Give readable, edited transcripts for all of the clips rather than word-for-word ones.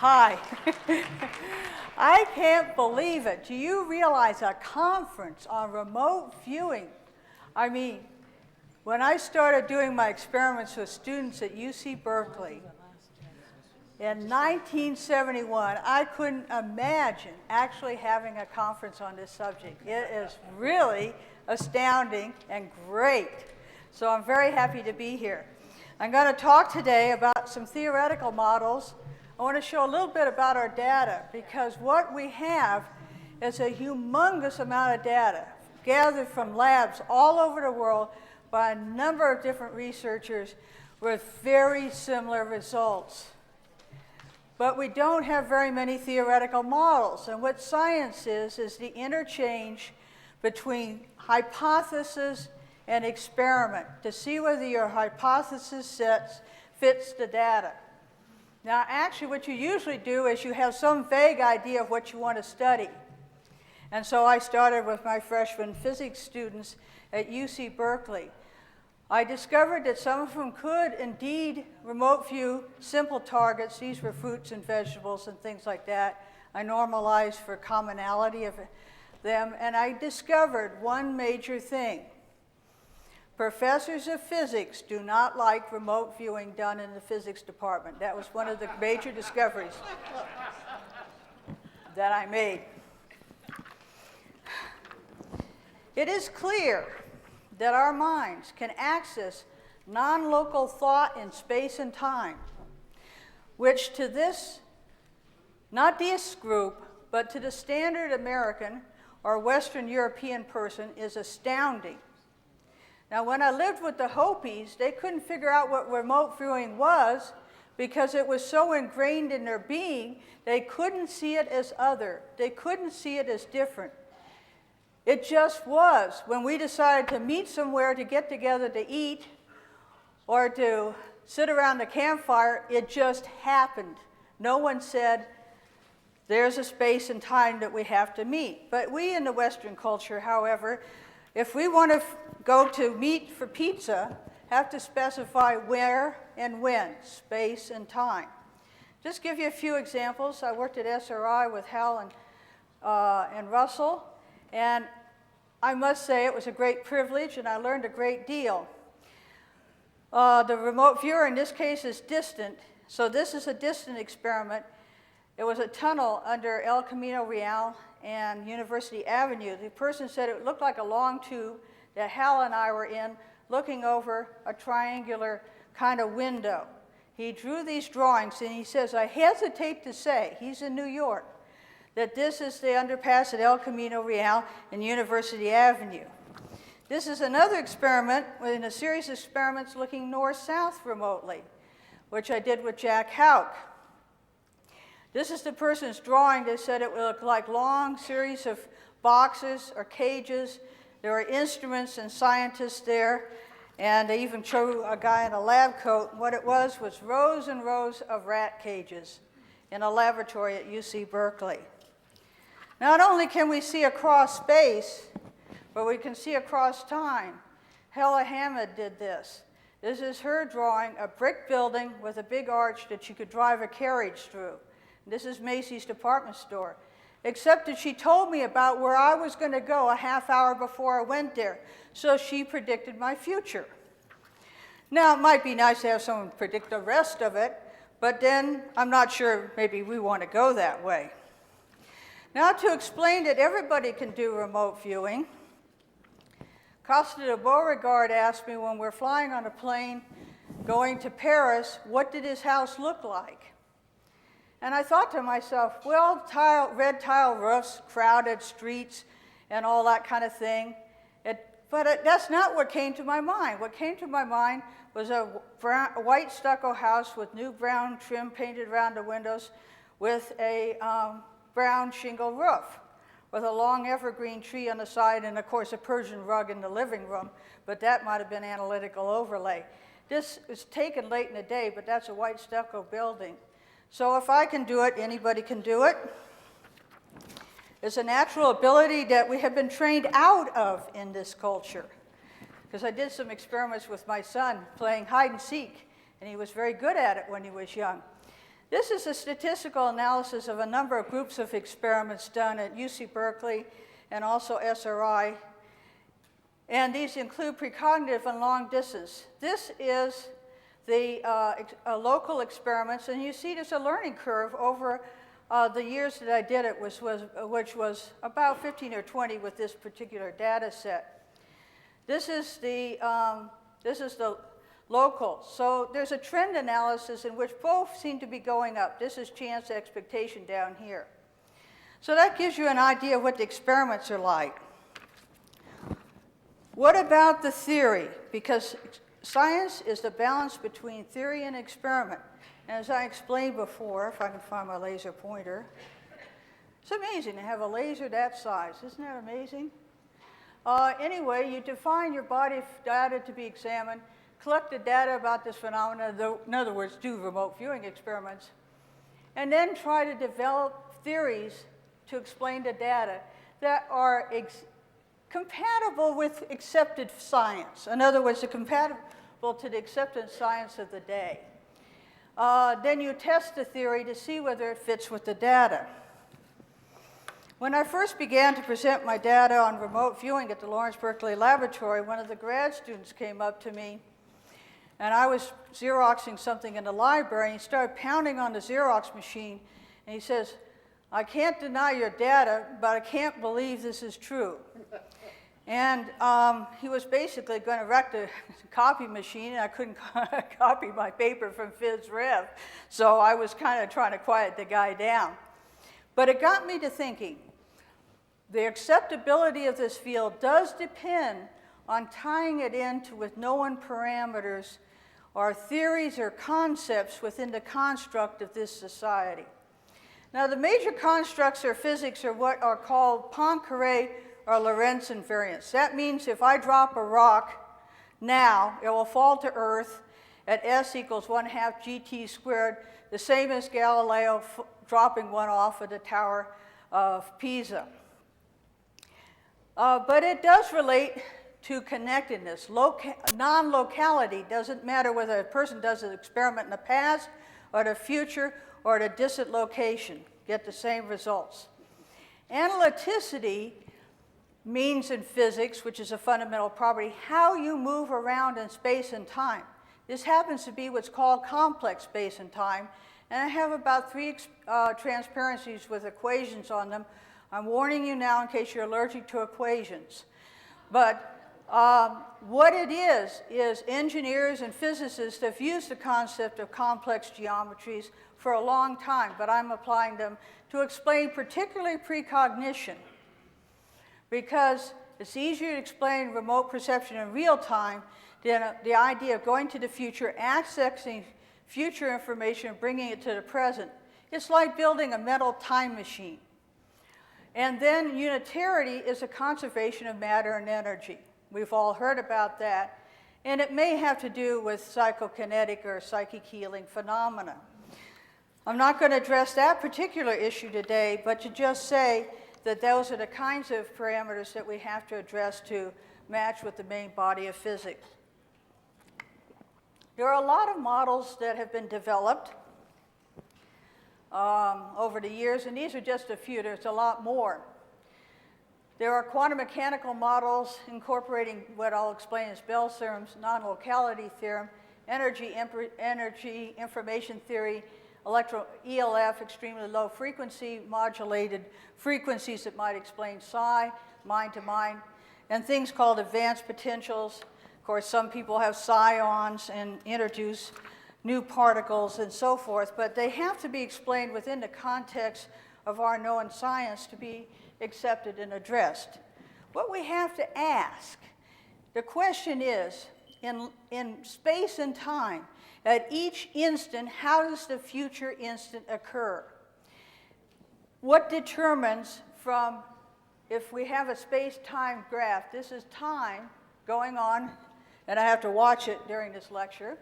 Hi. I can't believe it. Do you realize a conference on remote viewing? I mean, when I started doing my experiments with students at UC Berkeley in 1971, I couldn't imagine actually having a conference on this subject. It is really astounding and great. So I'm very happy to be here. I'm going to talk today about some theoretical models. I want to show a little bit about our data, because what we have is a humongous amount of data gathered from labs all over the world by a number of different researchers with very similar results. But we don't have very many theoretical models, and what science is the interchange between hypothesis and experiment to see whether your hypothesis fits the data. Now, actually, what you usually do is you have some vague idea of what you want to study. And so I started with my freshman physics students at UC Berkeley. I discovered that some of them could indeed remote view simple targets. These were fruits and vegetables and things like that. I normalized for commonality of them, and I discovered one major thing. Professors of physics do not like remote viewing done in the physics department. That was one of the major discoveries that I made. It is clear that our minds can access non-local thought in space and time, which to this, not this group, but to the standard American or Western European person is astounding. Now, when I lived with the Hopis, they couldn't figure out what remote viewing was because it was so ingrained in their being, they couldn't see it as other. They couldn't see it as different. It just was. When we decided to meet somewhere to get together to eat or to sit around the campfire, it just happened. No one said, there's a space and time that we have to meet. But we in the Western culture, however, if we want to go to meet for pizza, have to specify where and when, space and time. Just give you a few examples. I worked at SRI with Hal and Russell, and I must say it was a great privilege, and I learned a great deal. The remote viewer in this case is distant, so this is a distant experiment. It was a tunnel under El Camino Real and University Avenue. The person said it looked like a long tube that Hal and I were in, looking over a triangular kind of window. He drew these drawings, and he says, I hesitate to say, he's in New York, that this is the underpass at El Camino Real and University Avenue. This is another experiment in a series of experiments looking north-south remotely, which I did with Jack Houck. This is the person's drawing. They said it would look like long series of boxes or cages. There were instruments and scientists there, and they even showed a guy in a lab coat. What it was rows and rows of rat cages in a laboratory at UC Berkeley. Not only can we see across space, but we can see across time. Hella Hammond did this. This is her drawing a brick building with a big arch that you could drive a carriage through. This is Macy's department store. Except that she told me about where I was going to go a half hour before I went there. So she predicted my future. Now, it might be nice to have someone predict the rest of it, but then I'm not sure maybe we want to go that way. Now, to explain that everybody can do remote viewing, Costa de Beauregard asked me when we're flying on a plane going to Paris, what did his house look like? And I thought to myself, well, red tile roofs, crowded streets, and all that kind of thing. But that's not what came to my mind. What came to my mind was a white stucco house with new brown trim painted around the windows with a brown shingle roof with a long evergreen tree on the side and, of course, a Persian rug in the living room. But that might have been analytical overlay. This was taken late in the day, but that's a white stucco building. So if I can do it, anybody can do it. It's a natural ability that we have been trained out of in this culture. Because I did some experiments with my son playing hide and seek, and he was very good at it when he was young. This is a statistical analysis of a number of groups of experiments done at UC Berkeley and also SRI. And these include precognitive and long distance. This is the local experiments, and you see there's a learning curve over the years that I did it, which was about 15 or 20 with this particular data set. This is the local. So there's a trend analysis in which both seem to be going up. This is chance expectation down here. So that gives you an idea of what the experiments are like. What about the theory? Because science is the balance between theory and experiment. And as I explained before, if I can find my laser pointer, it's amazing to have a laser that size. Isn't that amazing? Anyway, you define your body of data to be examined, collect the data about this phenomenon, in other words, do remote viewing experiments, and then try to develop theories to explain the data that are compatible with accepted science. In other words, they're compatible to the accepted science of the day. Then you test the theory to see whether it fits with the data. When I first began to present my data on remote viewing at the Lawrence Berkeley Laboratory, one of the grad students came up to me, and I was Xeroxing something in the library, and he started pounding on the Xerox machine, and he says, "I can't deny your data, but I can't believe this is true." And he was basically going to wreck the copy machine, and I couldn't copy my paper from Phys Rev, so I was kind of trying to quiet the guy down. But it got me to thinking, the acceptability of this field does depend on tying it into with known parameters or theories or concepts within the construct of this society. Now, the major constructs of physics are what are called Poincare or Lorentz invariants. That means if I drop a rock now, it will fall to Earth at s equals 1/2 gt squared, the same as Galileo dropping one off of the Tower of Pisa. But it does relate to connectedness. Non-locality doesn't matter whether a person does an experiment in the past or the future or at a distant location. Get the same results. Analyticity means in physics, which is a fundamental property, how you move around in space and time. This happens to be what's called complex space and time, and I have about 3 transparencies with equations on them. I'm warning you now in case you're allergic to equations. But what it is engineers and physicists have used the concept of complex geometries for a long time, but I'm applying them to explain particularly precognition, because it's easier to explain remote perception in real time than the idea of going to the future, accessing future information, and bringing it to the present. It's like building a mental time machine. And then unitarity is a conservation of matter and energy. We've all heard about that. And it may have to do with psychokinetic or psychic healing phenomena. I'm not going to address that particular issue today, but to just say that those are the kinds of parameters that we have to address to match with the main body of physics. There are a lot of models that have been developed over the years, and these are just a few. There's a lot more. There are quantum mechanical models incorporating what I'll explain as Bell's theorems, non-locality theorem, energy information theory, ELF, extremely low frequency, modulated frequencies that might explain psi, mind to mind, and things called advanced potentials. Of course, some people have psions and introduce new particles and so forth, but they have to be explained within the context of our known science to be accepted and addressed. What we have to ask, the question is, in space and time, at each instant, how does the future instant occur? What determines from, if we have a space-time graph, this is time going on, and I have to watch it during this lecture,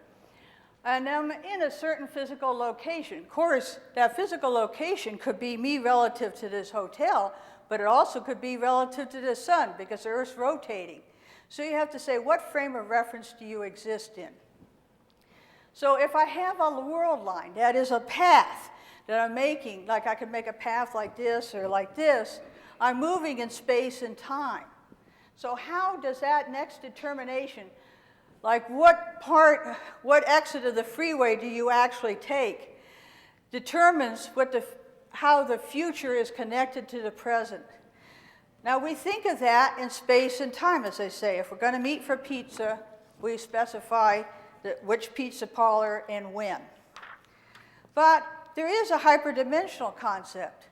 and I'm in a certain physical location. Of course, that physical location could be me relative to this hotel, but it also could be relative to the sun because the Earth's rotating. So you have to say, what frame of reference do you exist in? So if I have a world line, that is a path that I'm making, like I could make a path like this or like this, I'm moving in space and time. So how does that next determination, like what exit of the freeway do you actually take, determines how the future is connected to the present. Now we think of that in space and time, as I say. If we're going to meet for pizza, we specify which pizza parlor and when. But there is a hyperdimensional concept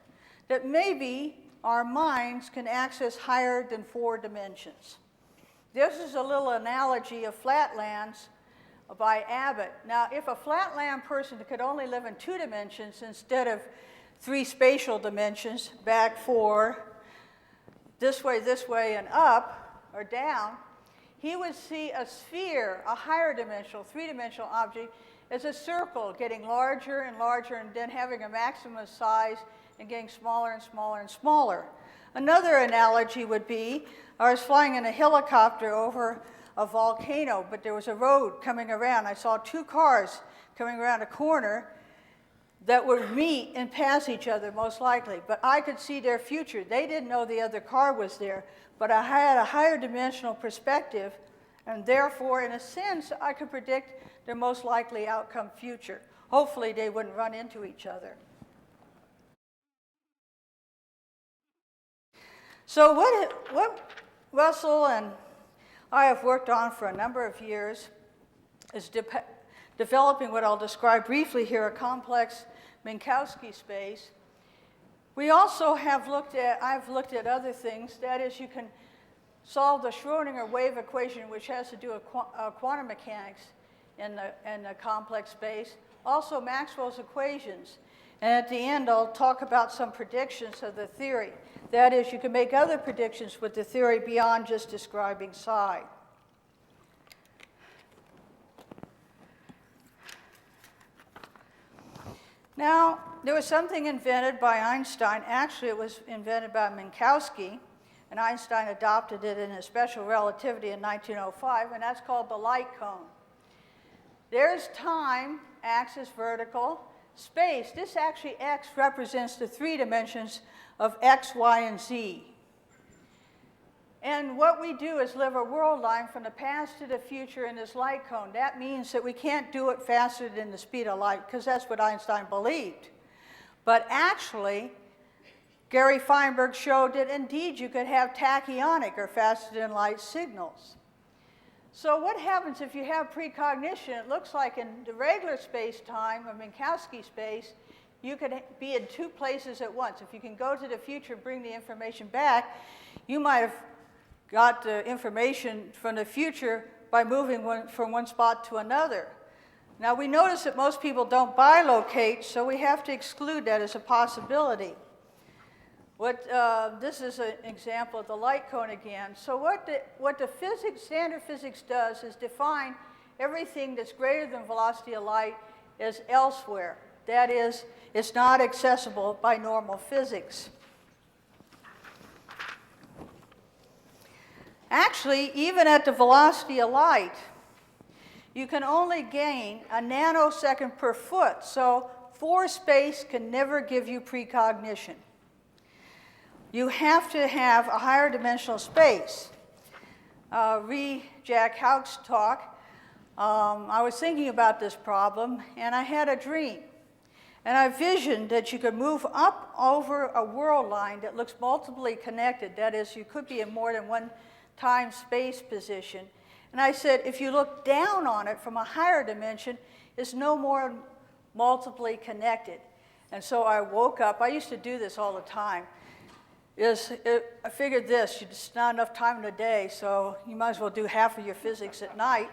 that maybe our minds can access higher than 4 dimensions. This is a little analogy of flatlands by Abbott. Now, if a flatland person could only live in 2 dimensions instead of 3 spatial dimensions, back, 4, this way, and up or down, he would see a sphere, a higher dimensional, 3-dimensional object, as a circle getting larger and larger and then having a maximum size and getting smaller and smaller and smaller. Another analogy would be, I was flying in a helicopter over a volcano, but there was a road coming around. I saw 2 cars coming around a corner that would meet and pass each other, most likely. But I could see their future. They didn't know the other car was there, but I had a higher dimensional perspective, and therefore, in a sense, I could predict their most likely outcome future. Hopefully, they wouldn't run into each other. So what Russell and I have worked on for a number of years is developing what I'll describe briefly here, a complex Minkowski space. We also have I've looked at other things. That is, you can solve the Schrödinger wave equation, which has to do with quantum mechanics in the complex space. Also, Maxwell's equations. And at the end, I'll talk about some predictions of the theory. That is, you can make other predictions with the theory beyond just describing psi. Now, there was something invented by Einstein. Actually, it was invented by Minkowski, and Einstein adopted it in his special relativity in 1905, and that's called the light cone. There's time, axis vertical, space. This actually, X represents the 3 dimensions of X, Y, and Z. And what we do is live a world line from the past to the future in this light cone. That means that we can't do it faster than the speed of light, because that's what Einstein believed. But actually, Gary Feinberg showed that indeed you could have tachyonic or faster than light signals. So what happens if you have precognition? It looks like in the regular space-time, or Minkowski space, you could be in 2 places at once. If you can go to the future and bring the information back, you might have got the information from the future by moving from one spot to another. Now, we notice that most people don't bilocate, so we have to exclude that as a possibility. This is an example of the light cone again. So what the standard physics does is define everything that's greater than velocity of light as elsewhere. That is, it's not accessible by normal physics. Actually, even at the velocity of light, you can only gain a nanosecond per foot. So 4 space can never give you precognition. You have to have a higher dimensional space. Jack Houck's talk, I was thinking about this problem, and I had a dream. And I visioned that you could move up over a world line that looks multiply connected. That is, you could be in more than one time space position. And I said, if you look down on it from a higher dimension, it's no more multiply connected. And so I woke up. I used to do this all the time. I figured this, it's not enough time in the day, so you might as well do half of your physics at night.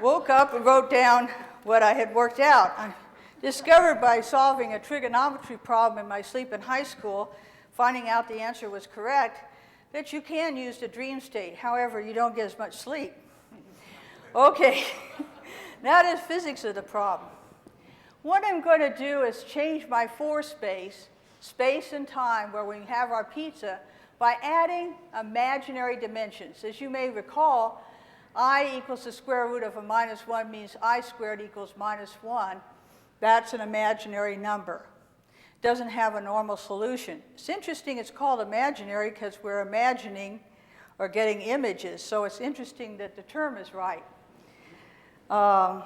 Woke up and wrote down what I had worked out. I discovered by solving a trigonometry problem in my sleep in high school, finding out the answer was correct, that you can use the dream state. However, you don't get as much sleep. Okay, that is physics of the problem. What I'm going to do is change my 4 space and time, where we have our pizza, by adding imaginary dimensions. As you may recall, I equals the square root of a minus 1 means I squared equals minus 1. That's an imaginary number. Doesn't have a normal solution. It's interesting it's called imaginary because we're imagining or getting images, so it's interesting that the term is right. So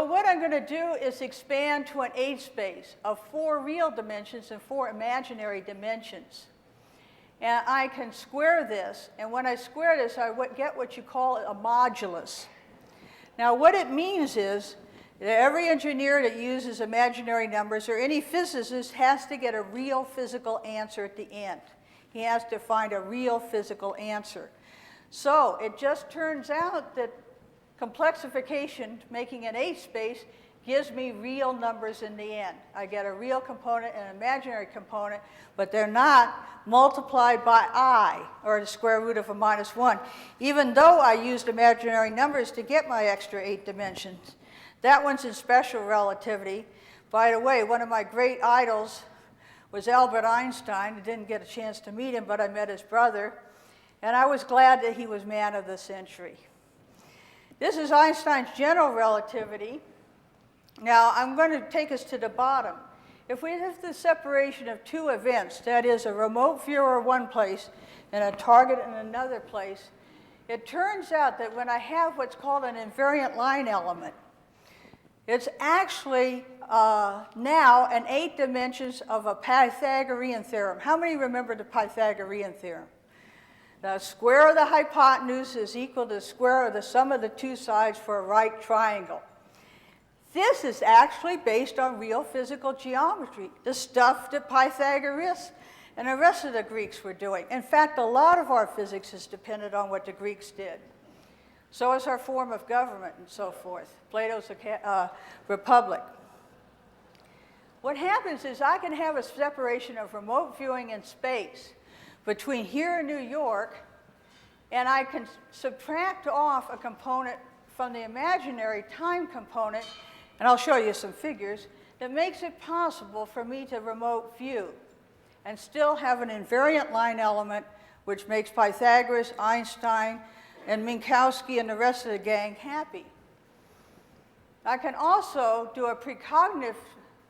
what I'm going to do is expand to an H-space of 4 real dimensions and 4 imaginary dimensions. And I can square this, and when I square this, I get what you call a modulus. Now what it means is that every engineer that uses imaginary numbers or any physicist has to get a real physical answer at the end. He has to find a real physical answer. So it just turns out that complexification, making an H-space, gives me real numbers in the end. I get a real component and an imaginary component, but they're not multiplied by I, or the square root of a minus 1, even though I used imaginary numbers to get my extra 8 dimensions. That one's in special relativity. By the way, one of my great idols was Albert Einstein. I didn't get a chance to meet him, but I met his brother, and I was glad that he was man of the century. This is Einstein's general relativity. Now, I'm going to take us to the bottom. If we have the separation of 2 events, that is a remote viewer one place and a target in another place, it turns out that when I have what's called an invariant line element, it's actually now an 8 dimensions of a Pythagorean theorem. How many remember the Pythagorean theorem? The square of the hypotenuse is equal to the square of the sum of the 2 sides for a right triangle. This is actually based on real physical geometry, the stuff that Pythagoras and the rest of the Greeks were doing. In fact, a lot of our physics is dependent on what the Greeks did. So is our form of government and so forth, Plato's Republic. What happens is I can have a separation of remote viewing in space between here and New York, and I can subtract off a component from the imaginary time component, and I'll show you some figures, that makes it possible for me to remote view and still have an invariant line element which makes Pythagoras, Einstein, and Minkowski and the rest of the gang happy. I can also do a precognitive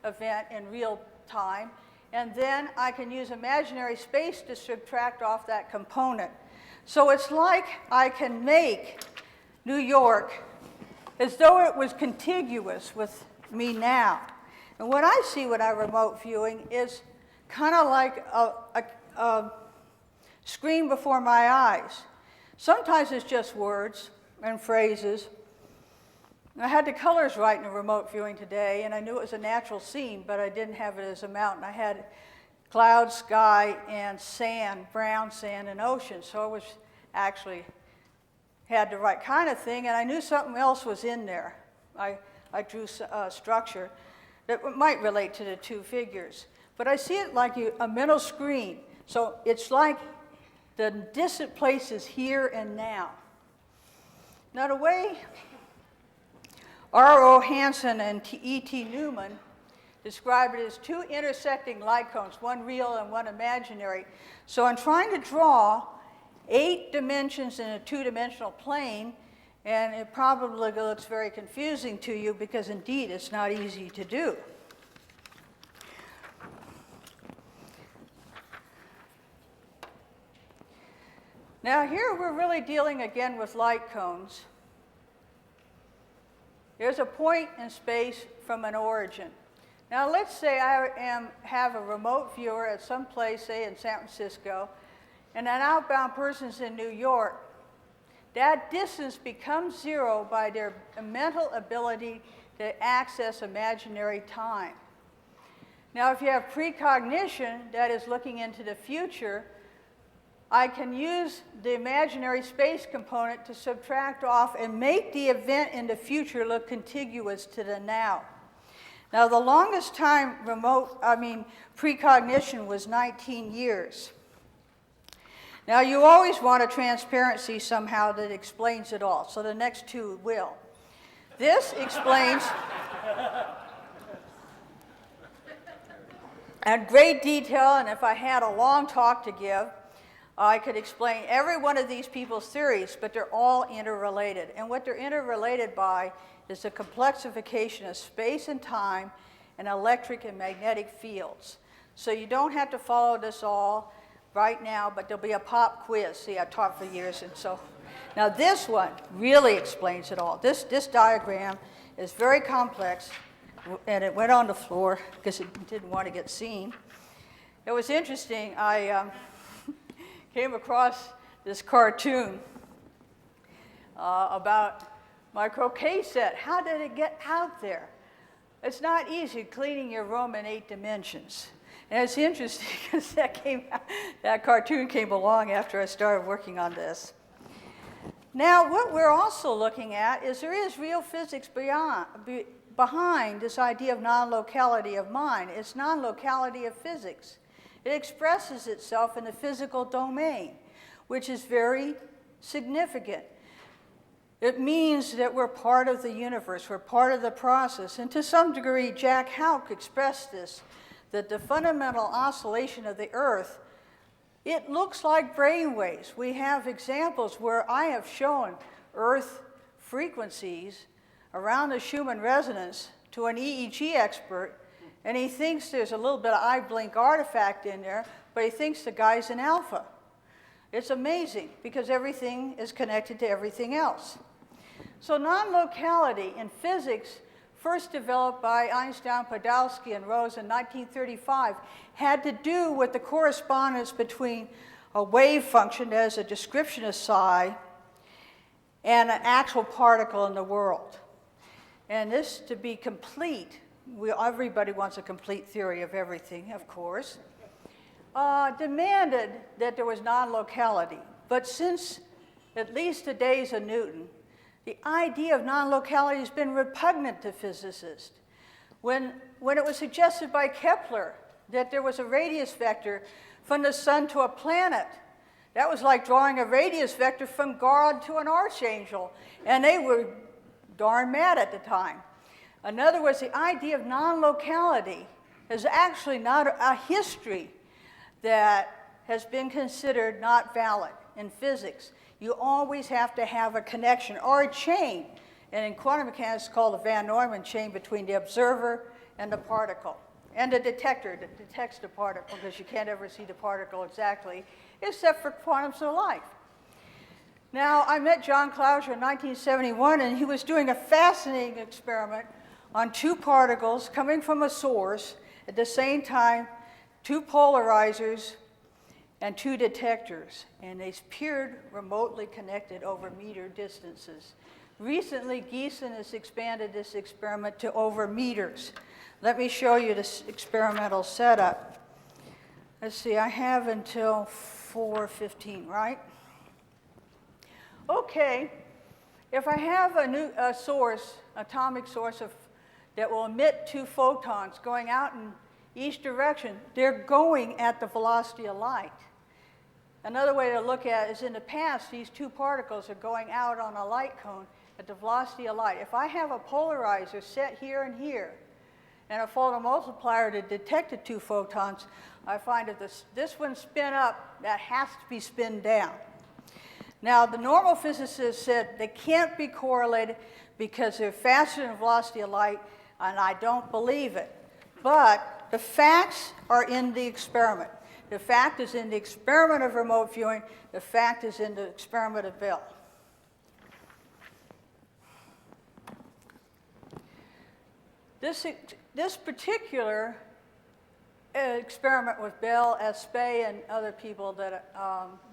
event in real time, and then I can use imaginary space to subtract off that component. So it's like I can make New York as though it was contiguous with me now. And what I see when I'm remote viewing is kind of like a screen before my eyes. Sometimes it's just words and phrases. I had the colors right in the remote viewing today, and I knew it was a natural scene, but I didn't have it as a mountain. I had cloud, sky, and sand, brown sand, and ocean. So it was actually had the right kind of thing, and I knew something else was in there. I drew a structure that might relate to the 2 figures. But I see it like a middle screen. So it's like the distant places here and now. Now the way R.O. Hansen and E.T. Newman describe it as 2 intersecting light cones, one real and one imaginary. So I'm trying to draw 8 dimensions in a 2-dimensional plane, and it probably looks very confusing to you because indeed it's not easy to do. Now here we're really dealing again with light cones. There's a point in space from an origin. Now let's say I have a remote viewer at some place, say in San Francisco, and an outbound person's in New York. That distance becomes 0 by their mental ability to access imaginary time. Now if you have precognition, that is looking into the future, I can use the imaginary space component to subtract off and make the event in the future look contiguous to the now. Now the longest time precognition was 19 years. Now you always want a transparency somehow that explains it all, so the next 2 will. This explains in great detail, and if I had a long talk to give, I could explain every one of these people's theories, but they're all interrelated. And what they're interrelated by is the complexification of space and time and electric and magnetic fields. So you don't have to follow this all right now, but there'll be a pop quiz. See, I taught for years, and so now this one really explains it all. This diagram is very complex, and it went on the floor because it didn't want to get seen. It was interesting. I came across this cartoon about my croquet set. How did it get out there? It's not easy cleaning your room in 8 dimensions. And it's interesting because that cartoon came along after I started working on this. Now, what we're also looking at is there is real physics behind this idea of non-locality of mind. It's non-locality of physics. It expresses itself in the physical domain, which is very significant. It means that we're part of the universe, we're part of the process. And to some degree, Jack Houck expressed this, that the fundamental oscillation of the Earth, it looks like brainwaves. We have examples where I have shown Earth frequencies around the Schumann resonance to an EEG expert, and he thinks there's a little bit of eye blink artifact in there, but he thinks the guy's in alpha. It's amazing because everything is connected to everything else. So non-locality in physics, first developed by Einstein, Podolsky, and Rose in 1935, had to do with the correspondence between a wave function as a description of psi and an actual particle in the world. And this, to be complete, everybody wants a complete theory of everything, of course, demanded that there was non-locality. But since at least the days of Newton, the idea of non-locality has been repugnant to physicists. When it was suggested by Kepler that there was a radius vector from the sun to a planet, that was like drawing a radius vector from God to an archangel, and they were darn mad at the time. In other words, the idea of non-locality is actually not a history that has been considered not valid in physics. You always have to have a connection or a chain, and in quantum mechanics it's called the Van Neumann chain between the observer and the particle, and the detector that detects the particle, because you can't ever see the particle exactly, except for quantums of light. Now, I met John Clauser in 1971, and he was doing a fascinating experiment on 2 particles coming from a source at the same time, 2 polarizers and 2 detectors, and they appeared remotely connected over meter distances. Recently, Giesen has expanded this experiment to over meters. Let me show you this experimental setup. Let's see, I have until 4:15, right? Okay, if I have a source, atomic source that will emit 2 photons going out in each direction, they're going at the velocity of light. Another way to look at it is in the past, these 2 particles are going out on a light cone at the velocity of light. If I have a polarizer set here and here, and a photomultiplier to detect the 2 photons, I find if this one spin up, that has to be spin down. Now, the normal physicists said they can't be correlated because they're faster than the velocity of light, and I don't believe it. But the facts are in the experiment. The fact is in the experiment of remote viewing. The fact is in the experiment of Bell. This particular experiment with Bell, Espay, and other people that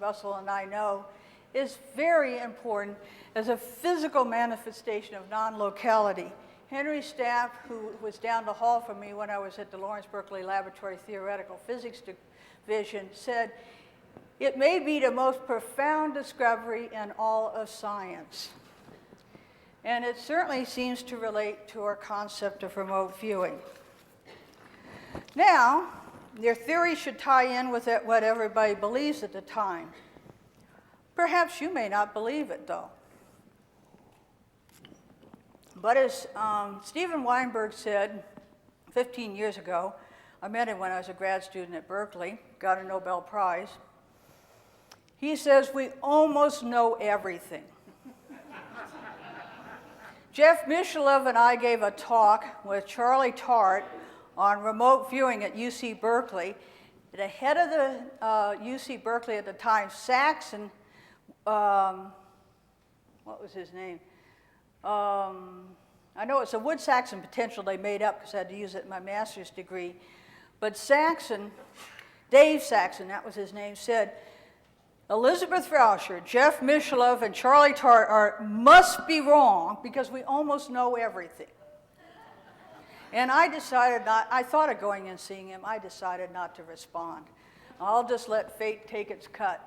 Russell and I know is very important as a physical manifestation of non-locality. Henry Stapp, who was down the hall from me when I was at the Lawrence Berkeley Laboratory Theoretical Physics Division, said, "It may be the most profound discovery in all of science." And it certainly seems to relate to our concept of remote viewing. Now, their theory should tie in with what everybody believes at the time. Perhaps you may not believe it, though. But as Steven Weinberg said 15 years ago, I met him when I was a grad student at Berkeley, got a Nobel Prize. He says we almost know everything. Jeff Michelov and I gave a talk with Charlie Tart on remote viewing at UC Berkeley. The head of the UC Berkeley at the time, Saxon, what was his name? I know it's a Wood-Saxon potential they made up because I had to use it in my master's degree. But Saxon, Dave Saxon, that was his name, said, Elizabeth Rauscher, Jeff Michelov, and Charlie Tart must be wrong because we almost know everything. And I decided not, I thought of going and seeing him. I decided not to respond. I'll just let fate take its cut.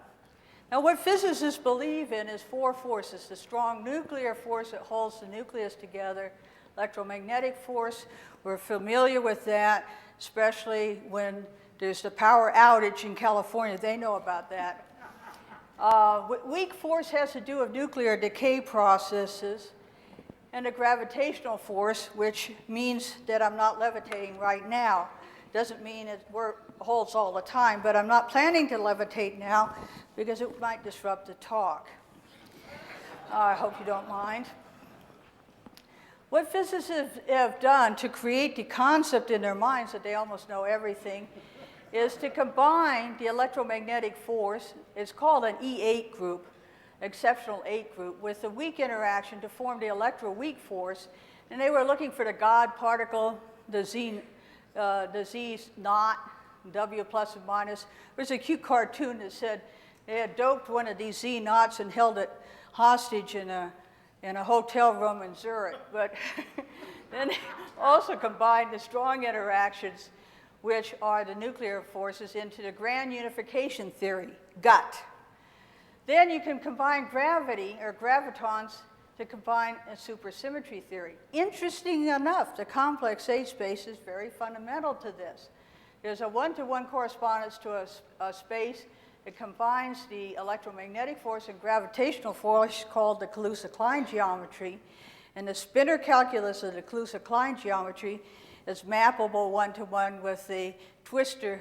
Now, what physicists believe in is four forces: the strong nuclear force that holds the nucleus together, electromagnetic force, we're familiar with that, especially when there's the power outage in California. They know about that. Weak force has to do with nuclear decay processes, and a gravitational force, which means that I'm not levitating right now. Doesn't mean it holds all the time, but I'm not planning to levitate now because it might disrupt the talk. I hope you don't mind. What physicists have done to create the concept in their minds that they almost know everything is to combine the electromagnetic force, it's called an E8 group, exceptional 8 group, with the weak interaction to form the electroweak force. And they were looking for the God particle, the Z naught, W plus and minus. There's a cute cartoon that said they had doped one of these Z naughts and held it hostage in a hotel room in Zurich. But then they also combined the strong interactions, which are the nuclear forces, into the grand unification theory, GUT. Then you can combine gravity, or gravitons, to combine a supersymmetry theory. Interesting enough, the complex H space is very fundamental to this. There's a one-to-one correspondence to a space. It combines the electromagnetic force and gravitational force called the Kaluza-Klein geometry. And the spinor calculus of the Kaluza-Klein geometry is mappable one-to-one with the twistor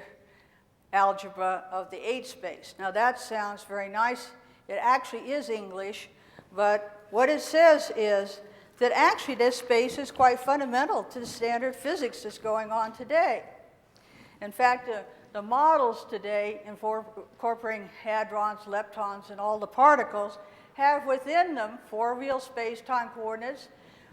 algebra of the H space. Now that sounds very nice. It actually is English, but what it says is that actually this space is quite fundamental to the standard physics that's going on today. In fact, the models today incorporating hadrons, leptons, and all the particles have within them 4 real space-time coordinates,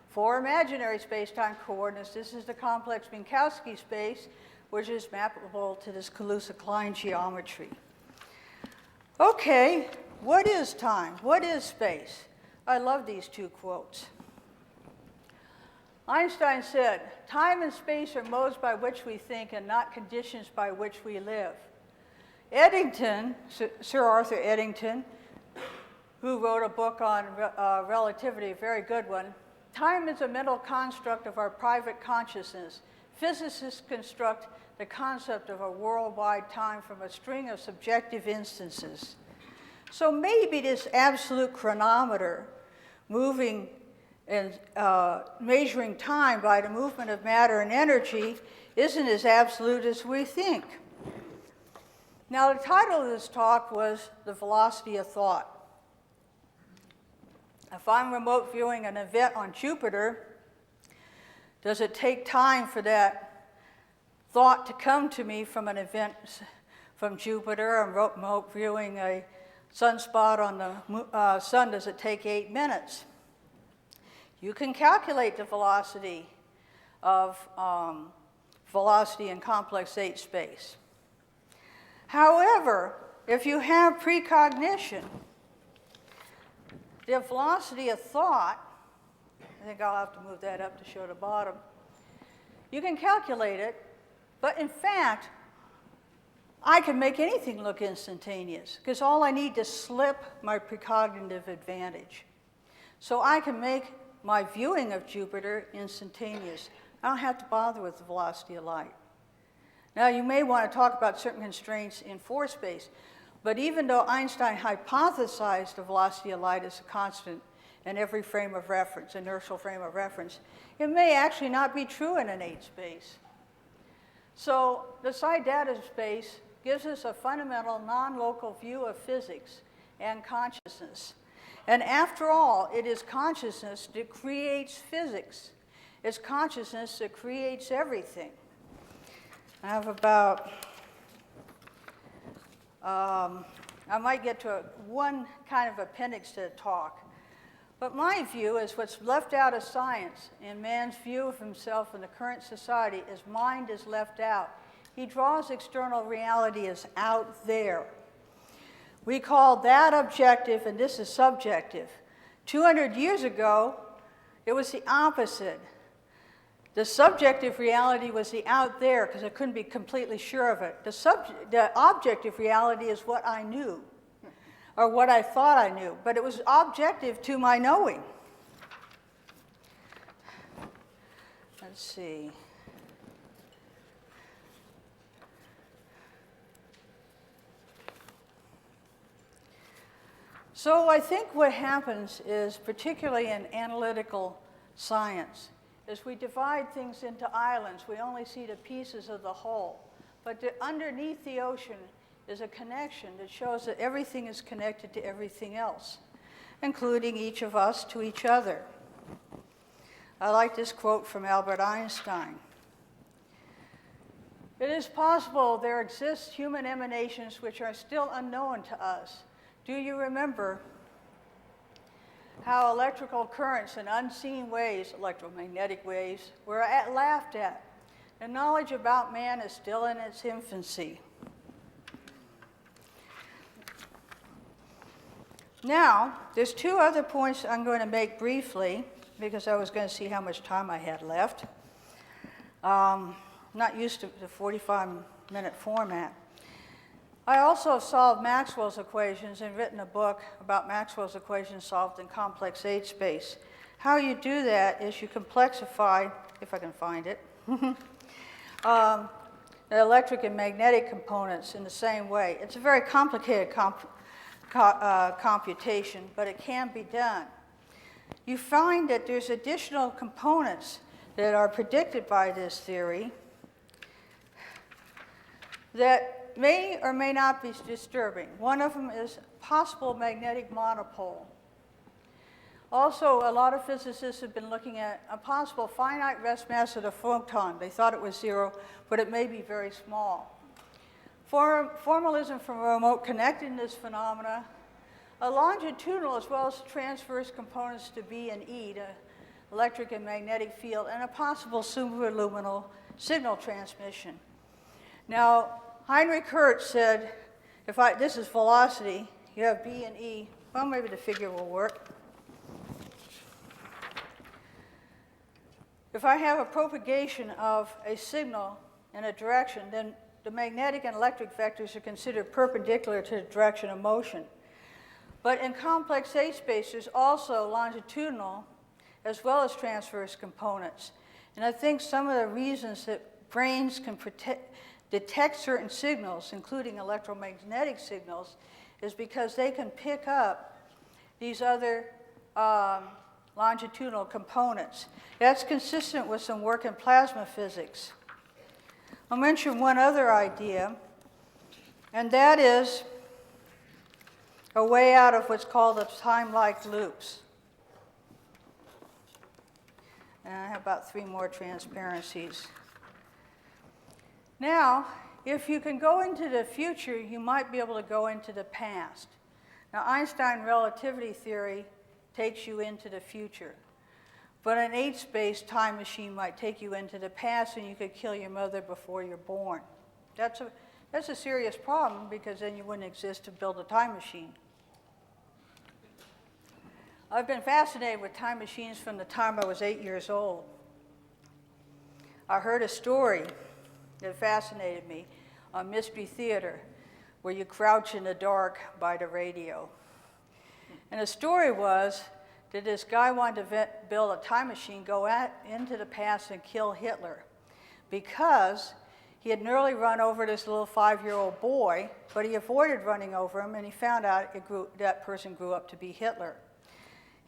4 imaginary space-time coordinates. This is the complex Minkowski space, which is mappable to this Kaluza-Klein geometry. Okay, what is time? What is space? I love these two quotes. Einstein said, "Time and space are modes by which we think and not conditions by which we live." Eddington, Sir Arthur Eddington, who wrote a book on relativity, a very good one, "Time is a mental construct of our private consciousness. Physicists construct the concept of a worldwide time from a string of subjective instances." So maybe this absolute chronometer moving and measuring time by the movement of matter and energy isn't as absolute as we think. Now, the title of this talk was The Velocity of Thought. If I'm remote viewing an event on Jupiter, does it take time for that thought to come to me from an event from Jupiter? I'm remote viewing a sunspot on the sun. Does it take 8 minutes? You can calculate the velocity of velocity in complex H space. However, if you have precognition, the velocity of thought, I think I'll have to move that up to show the bottom, you can calculate it, but in fact, I can make anything look instantaneous because all I need to slip my precognitive advantage. So I can make my viewing of Jupiter instantaneous. I don't have to bother with the velocity of light. Now, you may want to talk about certain constraints in force space, but even though Einstein hypothesized the velocity of light is a constant in every frame of reference, inertial frame of reference, it may actually not be true in an H space. So the psi data space gives us a fundamental non-local view of physics. and consciousness. And after all, it is consciousness that creates physics. It's consciousness that creates everything. I have about, I might get to one kind of appendix to the talk. But my view is what's left out of science in man's view of himself in the current society is mind is left out. He draws external reality as out there. We call that objective, and this is subjective. 200 years ago, it was the opposite. The subjective reality was the out there, because I couldn't be completely sure of it. The objective reality is what I knew, or what I thought I knew, but it was objective to my knowing. Let's see. So I think what happens is, particularly in analytical science, is we divide things into islands. We only see the pieces of the whole. But underneath the ocean is a connection that shows that everything is connected to everything else, including each of us to each other. I like this quote from Albert Einstein. It is possible there exist human emanations which are still unknown to us. Do you remember how electrical currents in unseen waves, electromagnetic waves, were laughed at? The knowledge about man is still in its infancy. Now, there's two other points I'm going to make briefly, because I was going to see how much time I had left. Not used to the 45-minute format. I also solved Maxwell's equations and written a book about Maxwell's equations solved in complex 8 space. How you do that is you complexify, if I can find it, the electric and magnetic components in the same way. It's a very complicated computation, but it can be done. You find that there's additional components that are predicted by this theory that may or may not be disturbing. One of them is possible magnetic monopole. Also, a lot of physicists have been looking at a possible finite rest mass of the photon. They thought it was 0, but it may be very small. Formalism from remote connectedness phenomena, a longitudinal as well as transverse components to B and E, the electric and magnetic field, and a possible superluminal signal transmission. Now, Heinrich Hertz said, this is velocity, you have B and E, well, maybe the figure will work. If I have a propagation of a signal in a direction, then the magnetic and electric vectors are considered perpendicular to the direction of motion. But in complex 8 space, there's also longitudinal as well as transverse components. And I think some of the reasons that brains can detect certain signals, including electromagnetic signals, is because they can pick up these other longitudinal components. That's consistent with some work in plasma physics. I'll mention one other idea, and that is a way out of what's called the time-like loops. And I have about 3 more transparencies. Now, if you can go into the future, you might be able to go into the past. Now, Einstein relativity theory takes you into the future. But an 8-space time machine might take you into the past, and you could kill your mother before you're born. That's a serious problem, because then you wouldn't exist to build a time machine. I've been fascinated with time machines from the time I was 8 years old. I heard a story that fascinated me on Mystery Theater, where you crouch in the dark by the radio. And the story was that this guy wanted to build a time machine, go into the past and kill Hitler, because he had nearly run over this little 5-year-old boy, but he avoided running over him, and he found out that person grew up to be Hitler.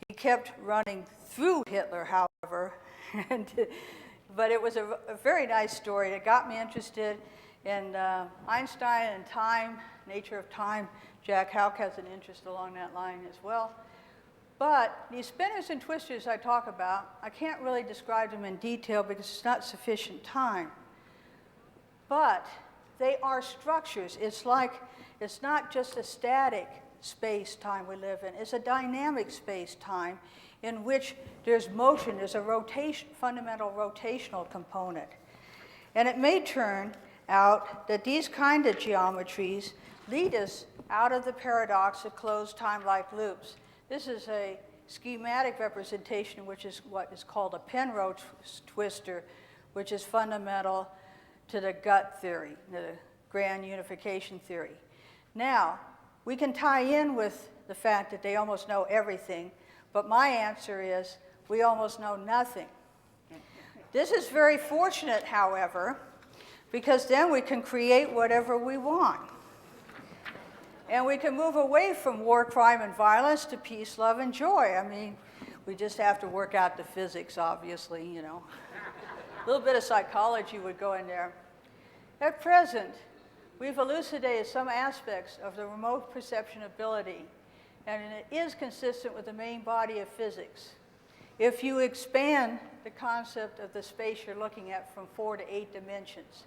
He kept running through Hitler, however, but it was a very nice story. It got me interested in Einstein and time, nature of time, Jack Houck has an interest along that line as well. But these spinners and twisters I talk about, I can't really describe them in detail because it's not sufficient time. But they are structures. It's not just a static space-time we live in. It's a dynamic space-time in which there's motion, there's a fundamental rotational component. And it may turn out that these kind of geometries lead us out of the paradox of closed time-like loops. This is a schematic representation, which is what is called a Penrose twister, which is fundamental to the gut theory, the grand unification theory. Now, we can tie in with the fact that they almost know everything, but my answer is we almost know nothing. This is very fortunate, however, because then we can create whatever we want. And we can move away from war, crime, and violence to peace, love, and joy. I mean, we just have to work out the physics, obviously, you know. A little bit of psychology would go in there. At present, we've elucidated some aspects of the remote perception ability, and it is consistent with the main body of physics. If you expand the concept of the space you're looking at from 4 to 8 dimensions,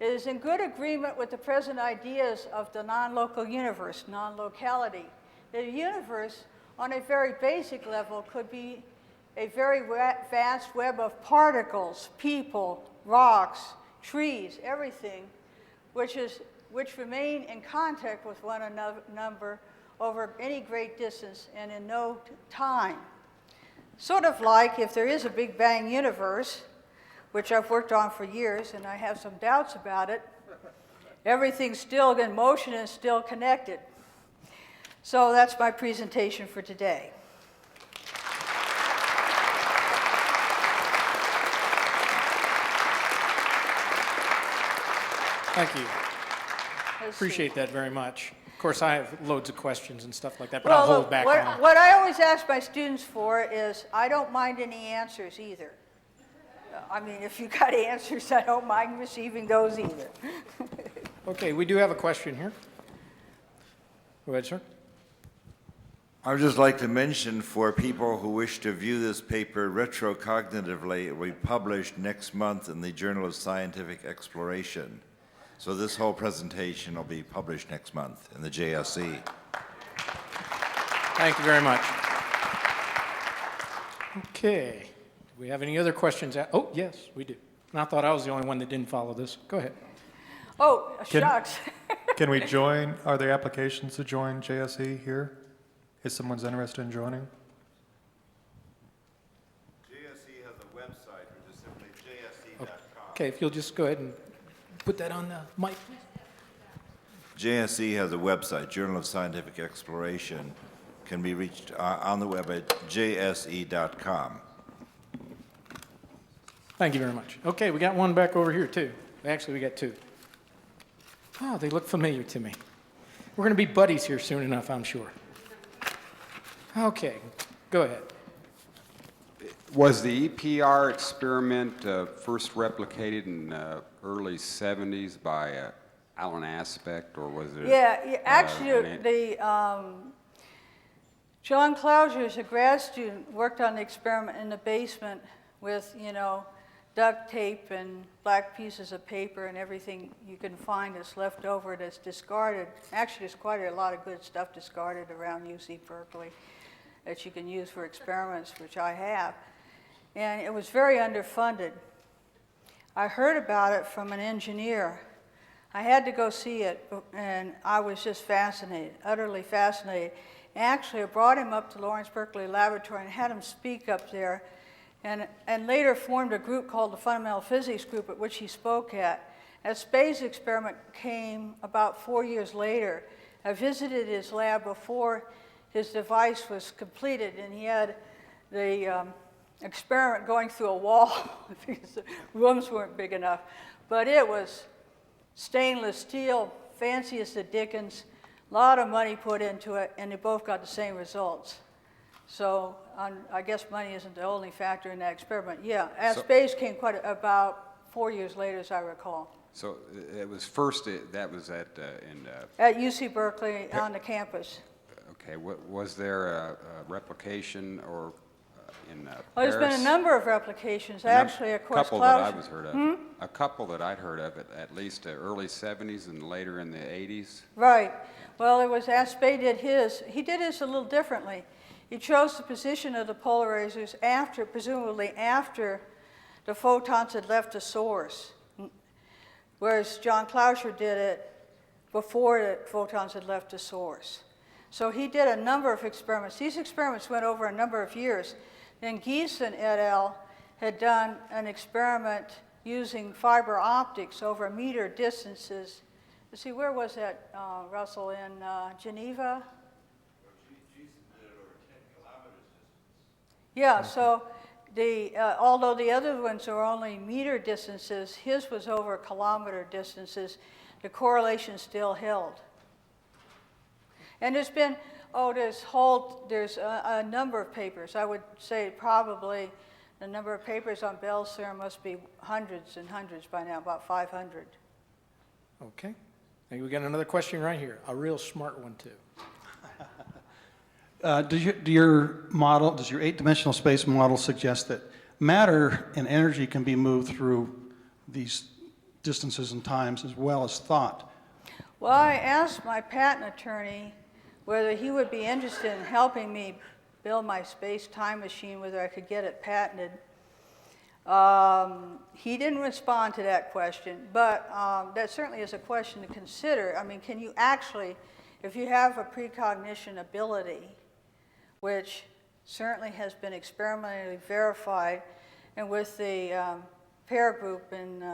it is in good agreement with the present ideas of the non-local universe, non-locality. The universe, on a very basic level, could be a very vast web of particles, people, rocks, trees, everything, which remain in contact with one another over any great distance and in no time. Sort of like if there is a Big Bang universe, which I've worked on for years, and I have some doubts about it, everything's still in motion and still connected. So that's my presentation for today. Thank you. Appreciate that very much. Of course, I have loads of questions and stuff like that, but Well, I'll hold back on them. what I always ask my students for is, I don't mind any answers either. I mean, if you got answers, I don't mind receiving those either. Okay, we do have a question here. Go ahead, sir. I would just like to mention for people who wish to view this paper retrocognitively, it will be published next month in the Journal of Scientific Exploration. So this whole presentation will be published next month in the JSE. Thank you very much. Okay. Do we have any other questions? Oh, yes, we do. And I thought I was the only one that didn't follow this. Go ahead. Oh, shucks. Can we join? Are there applications to join JSE here? If someone's interested in joining? JSE has a website, which is simply jse.com. Okay, if you'll just go ahead and put that on the mic. JSE has a website, Journal of Scientific Exploration, can be reached on the web at jse.com. Thank you very much. Okay, we got one back over here, too. Actually, we got two. Oh, they look familiar to me. We're going to be buddies here soon enough, I'm sure. Okay, go ahead. Was the EPR experiment first replicated in the early 70s by Alan Aspect, or was it? Yeah, actually, John Clauser, as a grad student, worked on the experiment in the basement with, duct tape and black pieces of paper and everything you can find that's left over that's discarded. Actually, there's quite a lot of good stuff discarded around UC Berkeley that you can use for experiments, which I have. And it was very underfunded. I heard about it from an engineer. I had to go see it, and I was just fascinated, utterly fascinated. Actually, I brought him up to Lawrence Berkeley Laboratory and had him speak up there, and later formed a group called the Fundamental Physics Group, at which he spoke at. A space experiment came about 4 years later. I visited his lab before his device was completed, and he had the experiment going through a wall because the rooms weren't big enough. But it was stainless steel, fancy as the dickens, a lot of money put into it, and they both got the same results. So I guess money isn't the only factor in that experiment. Yeah, space came about 4 years later, as I recall. So it was first, that was at, At UC Berkeley on the campus. okay, was there a replication or in Well, Paris? there's been a number of replications, A num- actually, of course. couple that I was heard of. A couple that I'd heard of, at least early 70s and later in the 80s. Right. Well, it was Aspect did his. He did his a little differently. He chose the position of the polarizers after, presumably after the photons had left the source, whereas John Rauscher did it before the photons had left the source. So he did a number of experiments. These experiments went over a number of years. Then Giesen et al. Had done an experiment using fiber optics over meter distances. Let's see, where was that, Russell, in Geneva? Yeah, so although the other ones are only meter distances, his was over kilometer distances. The correlation still held. And there's been, there's a number of papers. I would say probably the number of papers on Bell's theorem must be hundreds and hundreds by now, about 500. Okay. And we got another question right here, a real smart one too. Does your 8-dimensional space model suggest that matter and energy can be moved through these distances and times as well as thought? Well, I asked my patent attorney whether he would be interested in helping me build my space-time machine, whether I could get it patented. He didn't respond to that question, but that certainly is a question to consider. I mean, can you actually, if you have a precognition ability, which certainly has been experimentally verified, and with the pair group in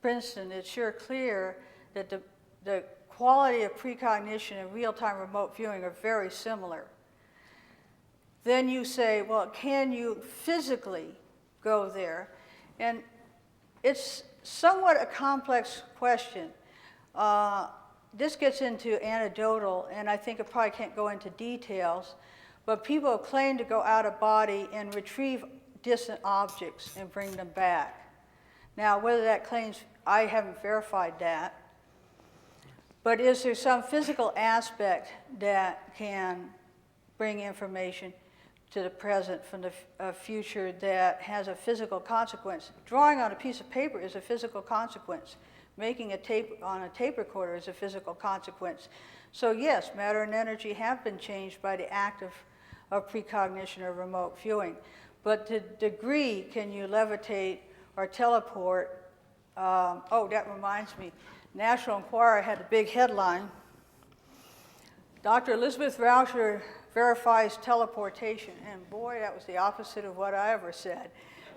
Princeton, it's sure clear that the quality of precognition and real-time remote viewing are very similar. Then you say, well, can you physically go there? And it's somewhat a complex question. This gets into anecdotal, and I think it probably can't go into details, but people claim to go out of body and retrieve distant objects and bring them back. Now, whether that claims, I haven't verified that, but is there some physical aspect that can bring information to the present from the future that has a physical consequence? Drawing on a piece of paper is a physical consequence. Making a tape on a tape recorder is a physical consequence. So yes, matter and energy have been changed by the act of precognition or remote viewing. But the degree, can you levitate or teleport? That reminds me. National Enquirer had a big headline. Dr. Elizabeth Rauscher verifies teleportation. And boy, that was the opposite of what I ever said.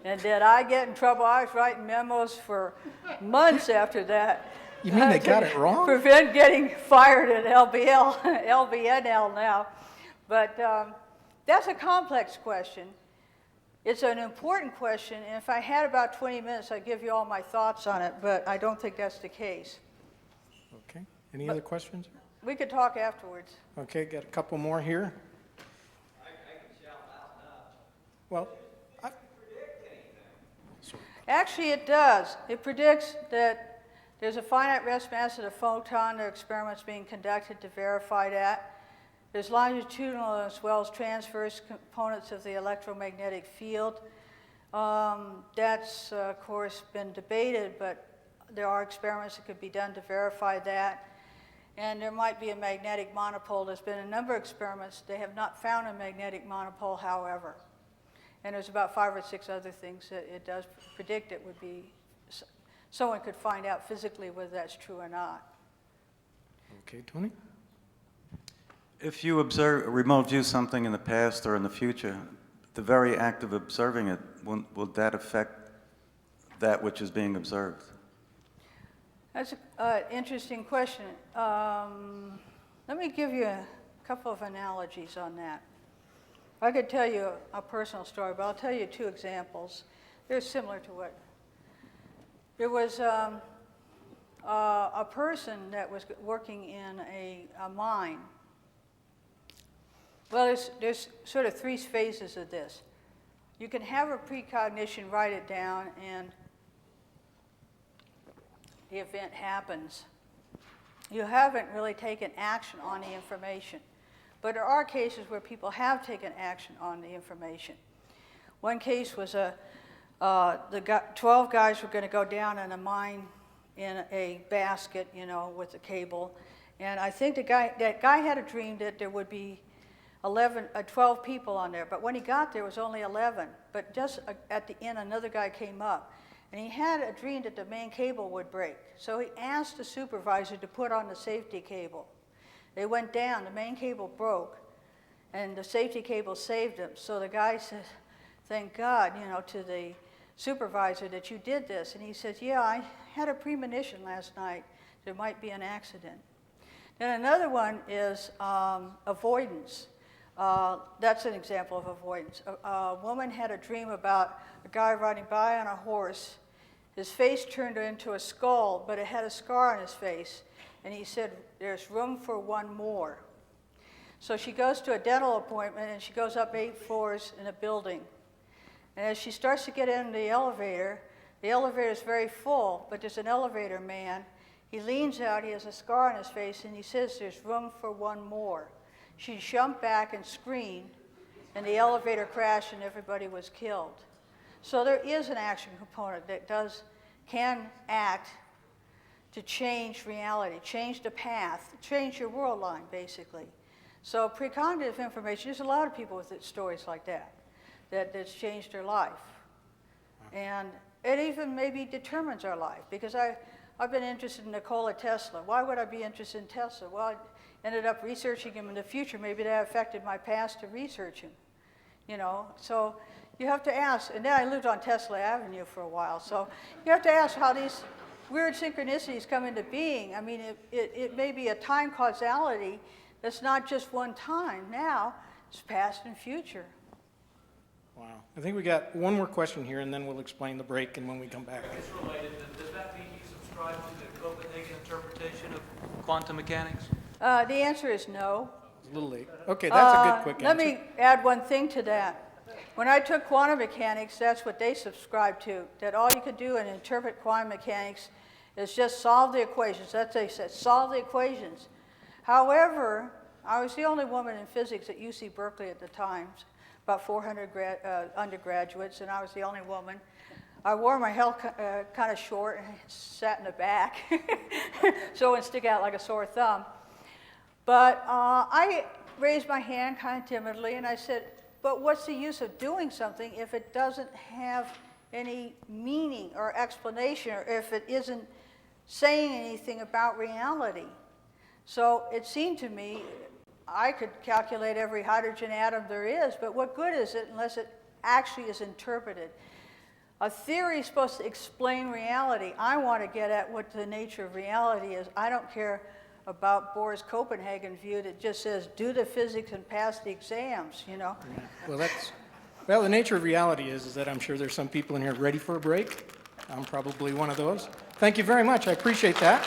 And did I get in trouble? I was writing memos for months after that. You mean they got it wrong? Prevent getting fired at LBNL now. But that's a complex question. It's an important question, and if I had about 20 minutes, I'd give you all my thoughts on it, but I don't think that's the case. Okay. Any other questions? We could talk afterwards. Okay, got a couple more here. I can shout loud enough. Well, Actually, it does. It predicts that there's a finite rest mass of the photon. There are experiments being conducted to verify that. There's longitudinal as well as transverse components of the electromagnetic field. That's, of course, been debated, but there are experiments that could be done to verify that. And there might be a magnetic monopole. There's been a number of experiments. They have not found a magnetic monopole, however. And there's about 5 or 6 other things that it does predict it would be. Someone could find out physically whether that's true or not. okay, Tony? If you remote view something in the past or in the future, the very act of observing it, will that affect that which is being observed? That's an interesting question. Let me give you a couple of analogies on that. I could tell you a personal story, but I'll tell you 2 examples. They're similar to what. There was a person that was working in a mine. Well, there's sort of 3 phases of this. You can have a precognition, write it down, and the event happens, you haven't really taken action on the information. But there are cases where people have taken action on the information. One case was 12 guys were going to go down in a mine in a basket, you know, with a cable. And I think that guy had a dream that there would be 12 people on there. But when he got there, it was only 11. But just at the end, another guy came up. And he had a dream that the main cable would break. So he asked the supervisor to put on the safety cable. They went down, the main cable broke, and the safety cable saved him. So the guy said, thank God, you know, to the supervisor that you did this. And he says, yeah, I had a premonition last night there might be an accident. Then another one is avoidance. That's an example of avoidance. A woman had a dream about a guy riding by on a horse. His face turned into a skull, but it had a scar on his face. And he said, there's room for one more. So she goes to a dental appointment, and she goes up 8 floors in a building. And as she starts to get into the elevator is very full, but there's an elevator man. He leans out, he has a scar on his face, and he says, there's room for one more. She jumped back and screamed, and the elevator crashed, and everybody was killed. So there is an action component that can act to change reality, change the path, change your world line, basically. So precognitive information, there's a lot of people with stories like that's changed their life. And it even maybe determines our life, because I've been interested in Nikola Tesla. Why would I be interested in Tesla? Well, I ended up researching him in the future. Maybe that affected my past to research him, you know. So you have to ask, and then I lived on Tesla Avenue for a while, so you have to ask how these weird synchronicities come into being. I mean, it may be a time causality that's not just one time. Now, it's past and future. Wow. I think we got one more question here, and then we'll explain the break and when we come back. It's related. Does that mean you subscribe to the Copenhagen interpretation of quantum mechanics? The answer is no. It's a little late. Okay, that's a good quick Let answer. me add one thing to that. When I took quantum mechanics, that's what they subscribed to, that all you could do and interpret quantum mechanics is just solve the equations. That's what they said, solve the equations. However, I was the only woman in physics at UC Berkeley at the time, about 400 undergraduates, and I was the only woman. I wore my hair kind of short and sat in the back, so it wouldn't stick out like a sore thumb. But I raised my hand kind of timidly, and I said, but what's the use of doing something if it doesn't have any meaning or explanation, or if it isn't saying anything about reality? So it seemed to me I could calculate every hydrogen atom there is, but what good is it unless it actually is interpreted? A theory is supposed to explain reality. I want to get at what the nature of reality is. I don't care about Bohr's Copenhagen view that just says, do the physics and pass the exams, you know? Well, the nature of reality is that I'm sure there's some people in here ready for a break. I'm probably one of those. Thank you very much. I appreciate that.